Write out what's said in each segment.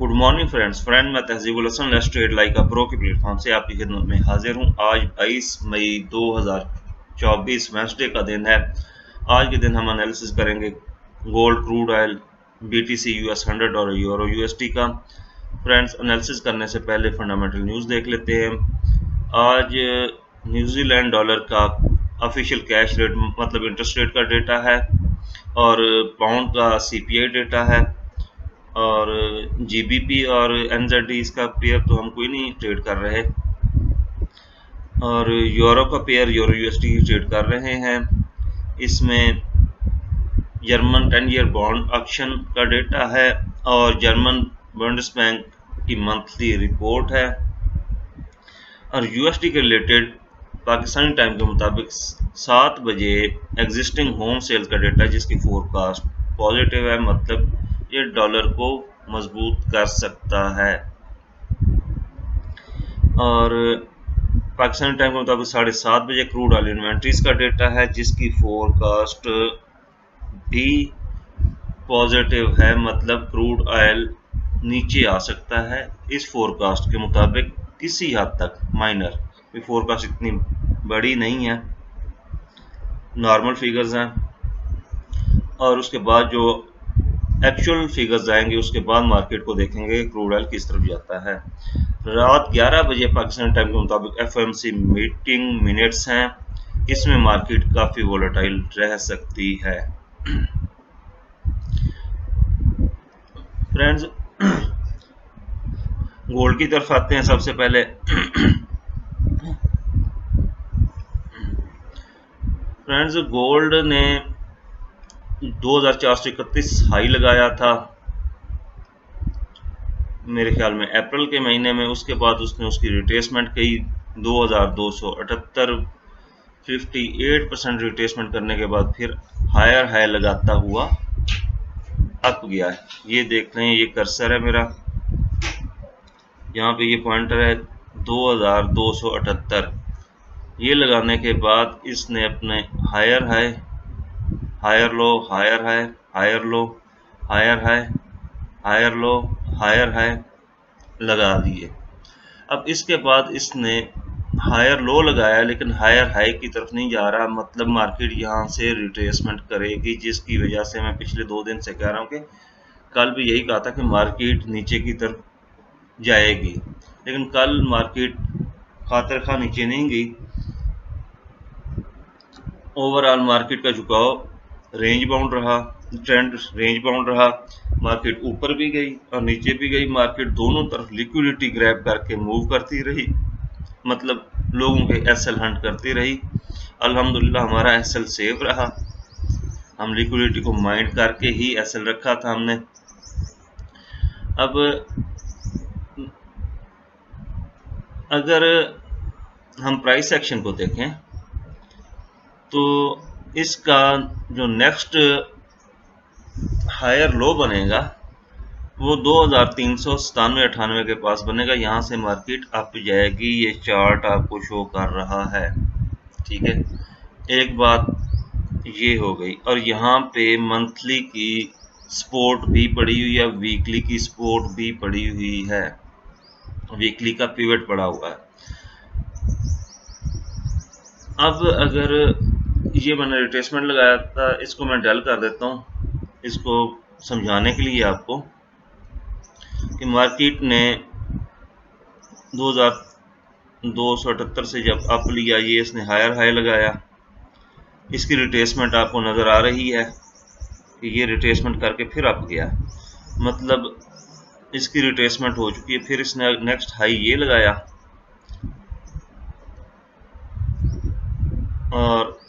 Good morning friend मैं Tahzeebul Hasan let's trade like a pro की platform से आपकी खिदमत में हाजिर हूँ। आज 22 मई 2024 वेंसडे का दिन है। आज के दिन हम एनालिसिस करेंगे gold, crude oil, BTC US 100 और यूरो USD का। फ्रेंड्स, एनालिसिस करने से पहले फंडामेंटल न्यूज़ देख लेते हैं। आज न्यूजीलैंड डॉलर का ऑफिशियल कैश रेट मतलब इंटरेस्ट रेट का डेटा है और पाउंड का CPI डेटा है और GBP और NZD इसका पेयर तो हम कोई नहीं ट्रेड कर रहे और यूरो का पेयर यूरो USD ट्रेड कर रहे हैं। इसमें जर्मन 10 ईयर बॉन्ड ऑक्शन का डेटा है और जर्मन बुंडेसबैंक की मंथली रिपोर्ट है और USD के रिलेटेड पाकिस्तानी टाइम के मुताबिक 7 बजे एग्जिस्टिंग होम सेल का डेटा जिसकी फोरकास्ट पॉजिटिव है, मतलब ये डॉलर को मजबूत कर सकता है। और पाकिस्तानी टाइम के मुताबिक 7:30 बजे क्रूड ऑयल इन्वेंट्रीज का डेटा है जिसकी फोरकास्ट भी पॉजिटिव है, मतलब क्रूड ऑयल नीचे आ सकता है इस फोरकास्ट के मुताबिक किसी हद तक माइनर। ये फोरकास्ट इतनी बड़ी नहीं है, नॉर्मल फिगर्स हैं और उसके बाद जो एक्चुअल फिगर्स आएंगे उसके बाद मार्केट को देखेंगे क्रूड ऑयल किस तरफ जाता है। रात 11 बजे पाकिस्तान टाइम के मुताबिक FOMC मीटिंग मिनट्स हैं, इसमें मार्केट काफ़ी वोलेटाइल रह सकती है। फ्रेंड्स, गोल्ड की तरफ आते हैं। सबसे पहले फ्रेंड्स, गोल्ड ने 2431 हाई लगाया था मेरे ख्याल में अप्रैल के महीने में। उसके बाद उसने उसकी रिट्रेसमेंट की 2278, 58% रिट्रेसमेंट करने के बाद फिर हायर हाई लगाता हुआ अप गया है। ये देख रहे हैं, ये कर्सर है मेरा, यहाँ पे ये पॉइंटर है 2278। ये लगाने के बाद इसने अपने higher high, higher low, higher high, higher low, higher high, higher low, higher high लगा दिए। अब इसके बाद इसने हायर लो लगाया लेकिन हायर हाई की तरफ नहीं जा रहा, मतलब मार्केट यहाँ से रिट्रेसमेंट करेगी, जिसकी वजह से मैं पिछले 2 दिन से कह रहा हूँ कि कल भी यही कहा था कि मार्केट नीचे की तरफ जाएगी, लेकिन कल मार्केट खातिर खा नीचे नहीं गई। ओवरऑल मार्केट का झुकाव रेंज बाउंड रहा, ट्रेंड रेंज बाउंड रहा। मार्केट ऊपर भी गई और नीचे भी गई। मार्केट दोनों तरफ लिक्विडिटी ग्रैब करके मूव करती रही, मतलब लोगों के SL हंट करती रही। अल्हम्दुलिल्लाह हमारा SL सेफ रहा, हम लिक्विडिटी को माइंड करके ही SL रखा था हमने। अब अगर हम प्राइस एक्शन को देखें तो इसका जो नेक्स्ट हायर लो बनेगा वो 2397-98 के पास बनेगा। यहाँ से मार्केट अप जाएगी, ये चार्ट आपको शो कर रहा है, ठीक है। एक बात ये हो गई और यहाँ पे मंथली की सपोर्ट भी पड़ी हुई है, वीकली की सपोर्ट भी पड़ी हुई है, वीकली का पिवट पड़ा हुआ है। अब अगर ये मैंने रिट्रेसमेंट लगाया था, इसको मैं डल कर देता हूँ इसको समझाने के लिए आपको कि मार्केट ने 2278 से जब अप लिया, ये इसने हायर हाई लगाया, इसकी रिट्रेसमेंट आपको नज़र आ रही है कि ये रिट्रेसमेंट करके फिर अप गया, मतलब इसकी रिट्रेसमेंट हो चुकी है। फिर इसने नेक्स्ट हाई ये लगाया और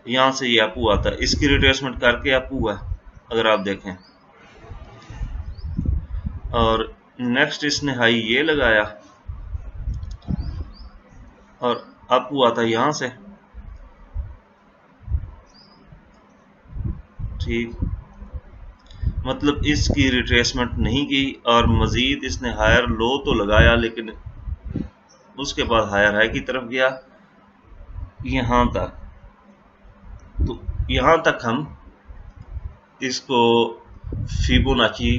यहाँ से ये अप हुआ था, इसकी रिट्रेसमेंट करके अप हुआ अगर आप देखें, और नेक्स्ट इसने हाई ये लगाया और अप हुआ था यहाँ से, ठीक। मतलब इसकी रिट्रेसमेंट नहीं की और मज़ीद इसने हायर लो तो लगाया लेकिन उसके बाद हायर हाई की तरफ गया यहाँ तक। तो यहाँ तक हम इसको फिबोनाची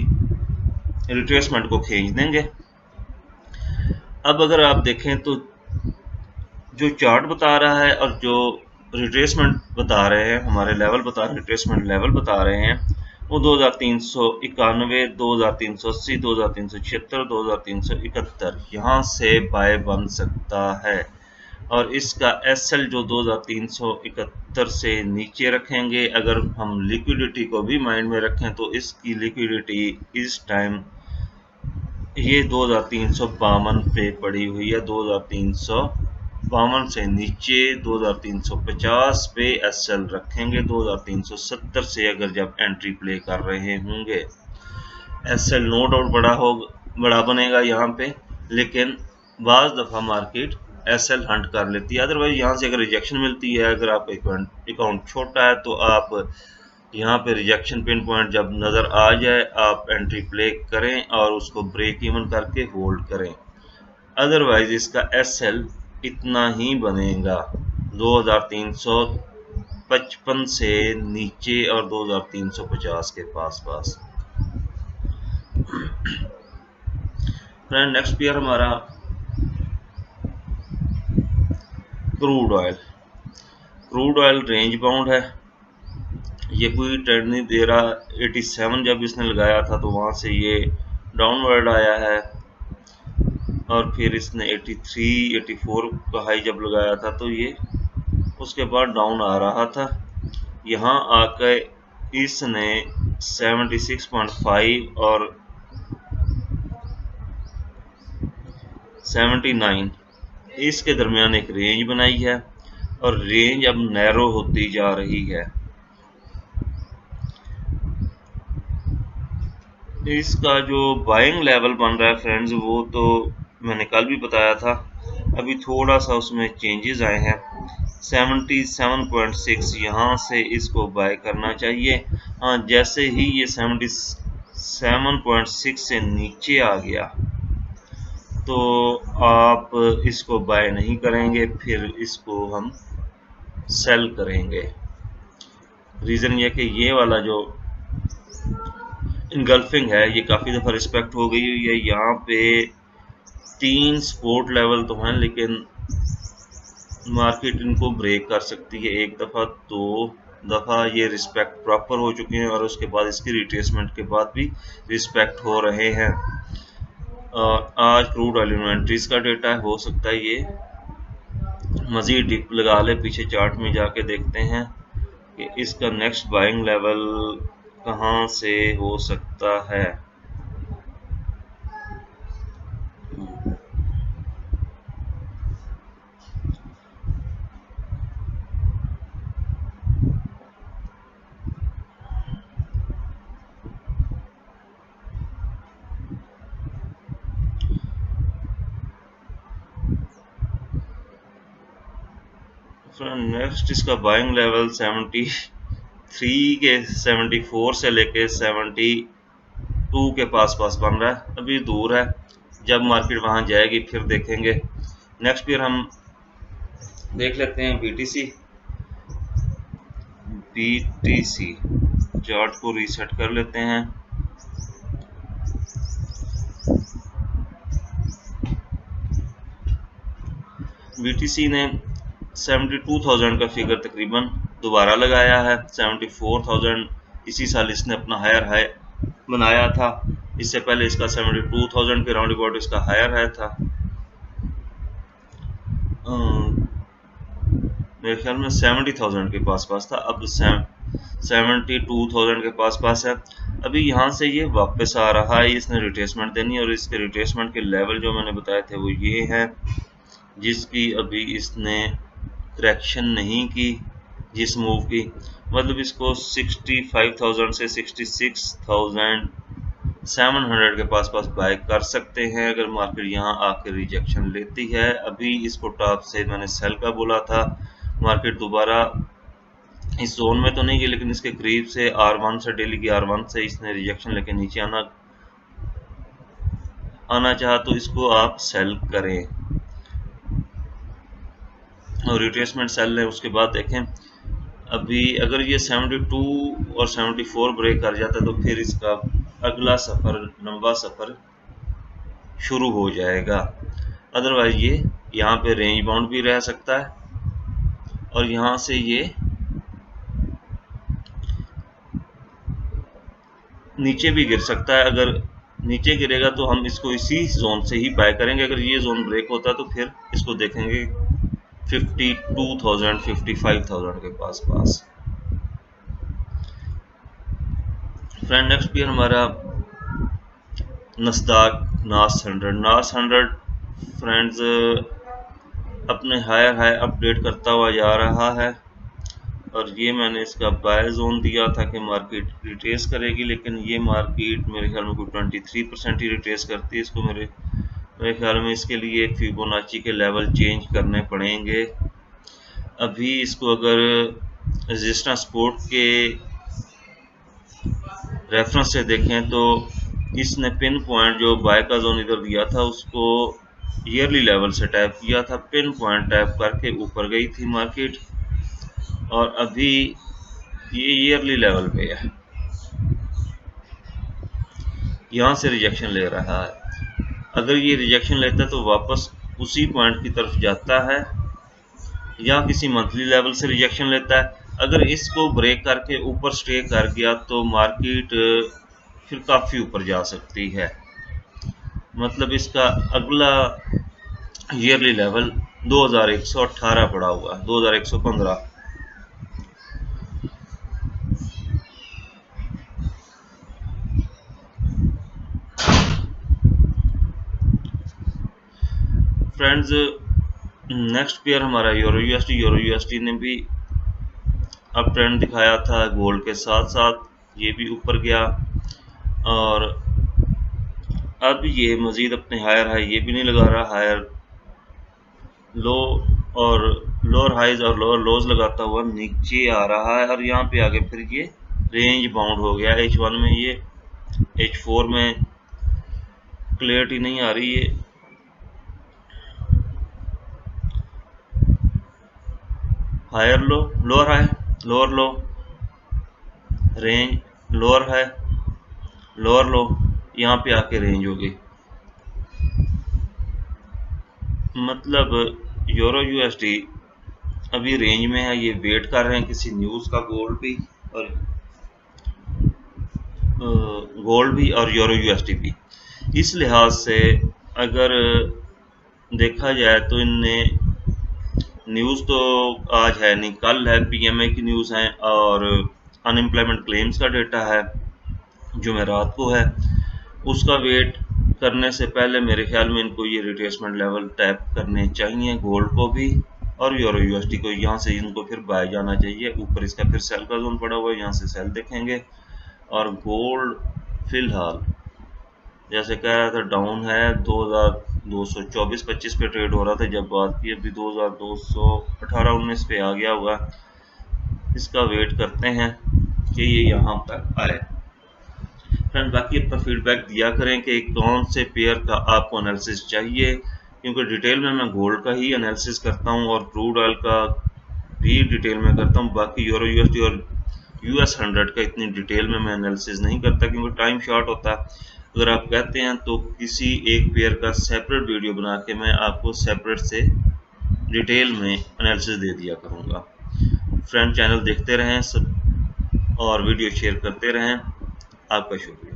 रिट्रेसमेंट को खींच देंगे। अब अगर आप देखें तो जो चार्ट बता रहा है और जो रिट्रेसमेंट बता रहे हैं, हमारे लेवल बता रहे हैं, रिट्रेसमेंट लेवल बता रहे हैं, वो 2391, 2380, 2376, 2371 यहाँ से बाय बन सकता है। और इसका एसएल जो 2371 से नीचे रखेंगे। अगर हम लिक्विडिटी को भी माइंड में रखें तो इसकी लिक्विडिटी इस टाइम ये 2352 पे पड़ी हुई है। 2352 से नीचे 2350 पे एसएल रखेंगे। 2370 से अगर जब एंट्री प्ले कर रहे होंगे, एसएल नो डाउट बड़ा बनेगा यहाँ पे, लेकिन बाज दफ़ा मार्केट एसएल हंट कर लेती है। अदरवाइज यहाँ से अगर रिजेक्शन मिलती है, अगर आपका अकाउंट छोटा है तो आप यहाँ पे रिजेक्शन पिन पॉइंट जब नज़र आ जाए आप एंट्री प्ले करें और उसको ब्रेक इवन करके होल्ड करें। अदरवाइज इसका एसएल इतना ही बनेगा, 2355 से नीचे और 2350 के पास। फ्रेंड नेक्स्ट पेयर हमारा क्रूड ऑयल रेंज बाउंड है। ये कोई ट्रेंड नहीं दे रहा। 87 जब इसने लगाया था तो वहां से ये डाउनवर्ड आया है, और फिर इसने 83 84 का हाई जब लगाया था तो ये उसके बाद डाउन आ रहा था। यहाँ आकर इसने 76.5 और 79 इसके दरमियान एक रेंज बनाई है, और रेंज अब नैरो होती जा रही है। इसका जो बाइंग लेवल बन रहा है फ्रेंड्स, वो तो मैंने कल भी बताया था। अभी थोड़ा सा उसमें चेंजेस आए हैं। 77.6 यहाँ से इसको बाय करना चाहिए। हाँ, जैसे ही ये 77.6 से नीचे आ गया तो आप इसको बाय नहीं करेंगे, फिर इसको हम सेल करेंगे। रीज़न ये कि ये वाला जो इनगल्फिंग है ये काफ़ी दफ़ा रिस्पेक्ट हो गई हुई है। यहाँ पे 3 सपोर्ट लेवल तो हैं, लेकिन मार्केट इनको ब्रेक कर सकती है। एक दफ़ा, 2 दफ़ा ये रिस्पेक्ट प्रॉपर हो चुके हैं, और उसके बाद इसकी रिट्रेसमेंट के बाद भी रिस्पेक्ट हो रहे हैं। और आज क्रूड ऑयल इन्वेंट्रीज का डेटा है, हो सकता है ये मज़ीद डिप लगा ले। पीछे चार्ट में जाके देखते हैं कि इसका नेक्स्ट बाइंग लेवल कहाँ से हो सकता है। नेक्स्ट इसका बाइंग लेवल 73 के 74 से लेके 72 के पास बन रहा है। अभी दूर है, जब मार्केट वहां जाएगी फिर देखेंगे। नेक्स्ट फिर हम देख लेते हैं बीटीसी चार्ट को रीसेट कर लेते हैं। बीटीसी ने 72,000 का फिगर तकरीबन दोबारा लगाया है। 74,000 इसी साल इसने अपना हायर हाई बनाया था। इससे पहले इसका 72,000 के राउंड अबाउट इसका हायर हाई था। मेरे ख्याल में 70,000 के पास था। अब 72,000 के पास है। अभी यहाँ से ये वापस आ रहा है, इसने रिट्रेसमेंट देनी है, और इसके रिट्रेसमेंट के लेवल जो मैंने बताए थे वो ये है, जिसकी अभी इसने करेक्शन नहीं की, जिस मूव की, मतलब इसको 65,000 से 66,700 के पास बाय कर सकते हैं अगर मार्केट यहाँ आकर रिजेक्शन लेती है। अभी इसको टॉप से मैंने सेल का बोला था। मार्केट दोबारा इस जोन में तो नहीं गई, लेकिन इसके करीब से R1 से, डेली की R1 से इसने रिजेक्शन लेके नीचे आना चाहा तो इसको आप सेल करें, और रिट्रेसमेंट सेल है। उसके बाद देखें, अभी अगर ये 72 और 74 ब्रेक कर जाता है तो फिर इसका अगला सफ़र, लंबा सफ़र शुरू हो जाएगा। अदरवाइज ये यहाँ पे रेंज बाउंड भी रह सकता है और यहाँ से ये नीचे भी गिर सकता है। अगर नीचे गिरेगा तो हम इसको इसी जोन से ही बाय करेंगे। अगर ये जोन ब्रेक होता है तो फिर इसको देखेंगे 52,000 55,000 के पास। फ्रेंड नेक्स्ट भी हमारा नस्दाक नास 100 फ्रेंड्स अपने हायर हाई अपडेट करता हुआ जा रहा है और ये मैंने इसका बाय जोन दिया था कि मार्केट रिट्रेस करेगी, लेकिन ये मार्केट मेरे ख्याल में कोई 23% ही रिट्रेस करती है। इसको मेरे ख्याल में इसके लिए फिबोनाची के लेवल चेंज करने पड़ेंगे। अभी इसको अगर रेजिस्टेंस सपोर्ट के रेफरेंस से देखें तो इसने पिन पॉइंट जो बाय का जोन इधर दिया था उसको ईयरली लेवल से टैप किया था, पिन पॉइंट टैप करके ऊपर गई थी मार्केट और अभी ये ईयरली लेवल पे है, यहाँ से रिजेक्शन ले रहा है। अगर ये रिजेक्शन लेता है तो वापस उसी पॉइंट की तरफ जाता है या किसी मंथली लेवल से रिजेक्शन लेता है। अगर इसको ब्रेक करके ऊपर स्टे कर गया तो मार्केट फिर काफ़ी ऊपर जा सकती है। मतलब इसका अगला ईयरली लेवल 2118 पड़ा हुआ है, 2115। फ्रेंड्स नेक्स्ट पेयर हमारा यूरो यूएसडी ने भी अप ट्रेंड दिखाया था गोल्ड के साथ साथ, ये भी ऊपर गया और अब ये मजीद अपने हायर हाई ये भी नहीं लगा रहा, हायर लो और लोअर हाइज और लोअर लोज लगाता हुआ नीचे आ रहा है और यहाँ पे आगे फिर ये रेंज बाउंड हो गया। H1 में ये, H4 में क्लियरिटी नहीं आ रही है। Higher low, lower high, lower low, range, lower high, lower low, यहाँ पे आके रेंज हो गई। मतलब यूरो यूएसडी अभी रेंज में है, ये वेट कर रहे हैं किसी न्यूज़ का, गोल्ड भी और यूरो यूएसडी भी। इस लिहाज से अगर देखा जाए तो इनने न्यूज़ तो आज है नहीं, कल है, पीएमए की न्यूज़ है और अनएम्प्लॉयमेंट क्लेम्स का डेटा है जुमेरात को है। उसका वेट करने से पहले मेरे ख्याल में इनको ये रिट्रेसमेंट लेवल टैप करने चाहिए, गोल्ड को भी और यूरो यूएसडी को। यहाँ से इनको फिर बाय जाना चाहिए। ऊपर इसका फिर सेल का जोन पड़ा हुआ है, यहाँ से सेल देखेंगे। और गोल्ड फिलहाल जैसे कह रहा था डाउन है, 2224-25 पे ट्रेड हो रहा था जब बात की, अभी 2218-19 पे आ गया हुआ। इसका वेट करते हैं कि ये यहाँ तक आए। फ्रेंड बाकी अपना फीडबैक दिया करें कि कौन से पेयर का आपको एनालिसिस चाहिए, क्योंकि डिटेल में मैं गोल्ड का ही एनालिसिस करता हूँ और क्रूड ऑयल का भी डिटेल में करता हूँ। बाकी यूरो यूएसडी और US 100 का इतनी डिटेल में मैं एनालिसिस नहीं करता क्योंकि टाइम शॉर्ट होता है। अगर आप कहते हैं तो किसी एक पेयर का सेपरेट वीडियो बना के मैं आपको सेपरेट से डिटेल में एनालिसिस दे दिया करूँगा। फ्रेंड चैनल देखते रहें सब और वीडियो शेयर करते रहें। आपका शुक्रिया।